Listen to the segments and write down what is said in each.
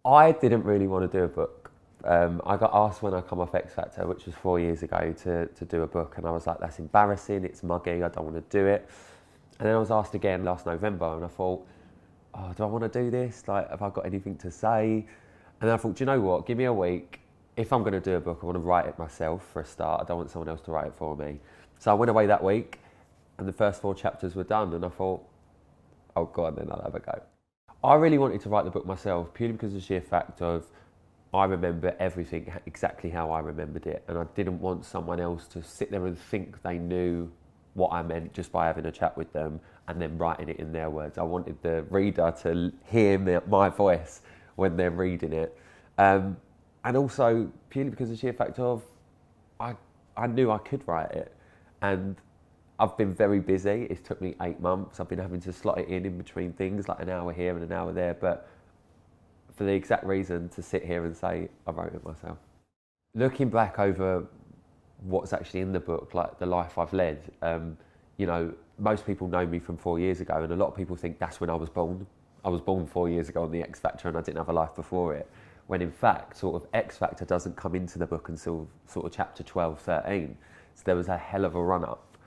I didn't really want to do a book. I got asked when I come off X Factor, which was 4 years ago, to do a book, and I was like, that's embarrassing, it's muggy, I don't want to do it. And then I was asked again last November, and I thought, oh, do I want to do this? Like, have I got anything to say? And then I thought, do you know what? Give me a week. If I'm going to do a book, I want to write it myself for a start. I don't want someone else to write it for me. So I went away that week, and the first 4 chapters were done, and I thought, oh, go on then, I'll have a go. I really wanted to write the book myself, purely because of the sheer fact of I remember everything exactly how I remembered it, and I didn't want someone else to sit there and think they knew what I meant just by having a chat with them and then writing it in their words. I wanted the reader to hear my voice when they're reading it. And also, purely because of the sheer fact of I, I knew I could write it. And I've been very busy. It's took me 8 months. I've been having to slot it in between things, like an hour here and an hour there. But for the exact reason to sit here and say, I wrote it myself. Looking back over what's actually in the book, like the life I've led, you know, most people know me from 4 years ago, and a lot of people think that's when I was born. I was born 4 years ago on the X Factor, and I didn't have a life before it. When in fact, sort of X Factor doesn't come into the book until sort of chapter 12, 13. So there was a hell of a run up,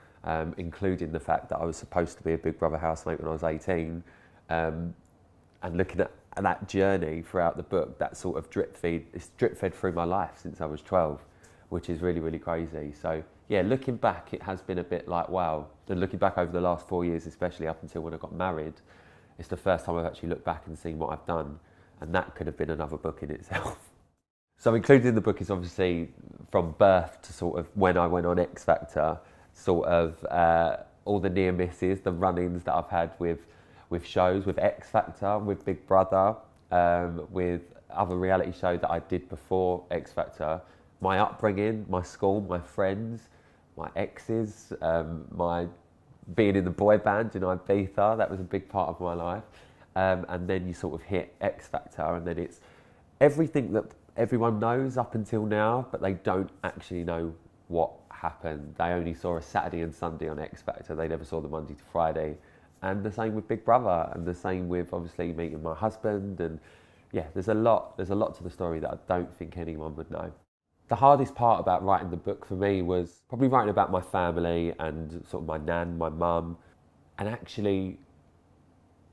including the fact that I was supposed to be a Big Brother housemate when I was 18. And looking at that journey throughout the book, that sort of it's drip fed through my life since I was 12, which is really, really crazy. So yeah, looking back, it has been a bit like, wow. And looking back over the last 4 years, especially up until when I got married, it's the first time I've actually looked back and seen what I've done. And that could have been another book in itself. So included in the book is obviously from birth to sort of when I went on X Factor, sort of all the near misses, the run-ins that I've had with shows, with X Factor, with Big Brother, with other reality shows that I did before X Factor, my upbringing, my school, my friends, my exes, my being in the boy band, you know, Ibiza, that was a big part of my life. And then you sort of hit X Factor, and then it's everything that everyone knows up until now, but they don't actually know what happened. They only saw a Saturday and Sunday on X Factor. They never saw the Monday to Friday. And the same with Big Brother, and the same with obviously meeting my husband. And yeah, there's a lot to the story that I don't think anyone would know. The hardest part about writing the book for me was probably writing about my family and sort of my nan, my mum, and actually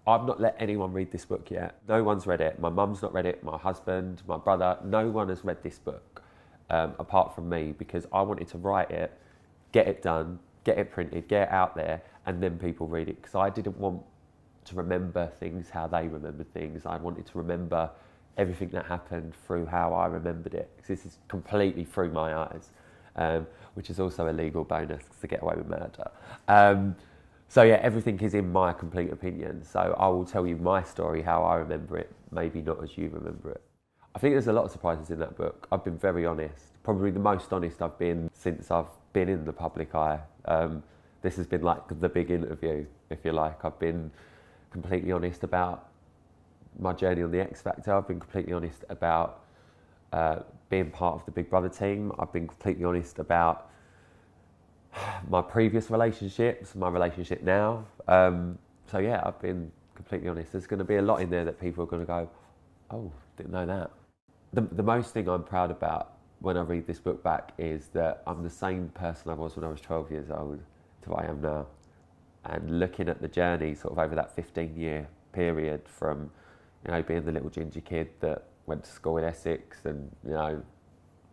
I've not let anyone read this book yet. No one's read it. My mum's not read it, my husband, my brother, no one has read this book apart from me, because I wanted to write it, get it done, get it printed, get it out there, and then people read it, because I didn't want to remember things how they remembered things. I wanted to remember everything that happened through how I remembered it, because this is completely through my eyes, which is also a legal bonus to get away with murder. So yeah, everything is in my complete opinion. So I will tell you my story, how I remember it, maybe not as you remember it. I think there's a lot of surprises in that book. I've been very honest, probably the most honest I've been since I've been in the public eye. This has been like the big interview, if you like. I've been completely honest about my journey on the X Factor. I've been completely honest about being part of the Big Brother team. I've been completely honest about my previous relationships, my relationship now. So yeah, I've been completely honest. There's going to be a lot in there that people are going to go, oh, didn't know that. The most thing I'm proud about when I read this book back is that I'm the same person I was when I was 12 years old to what I am now. And looking at the journey sort of over that 15-year period from, you know, being the little ginger kid that went to school in Essex and, you know,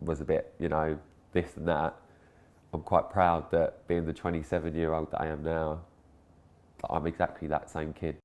was a bit, you know, this and that, I'm quite proud that being the 27-year-old that I am now, I'm exactly that same kid.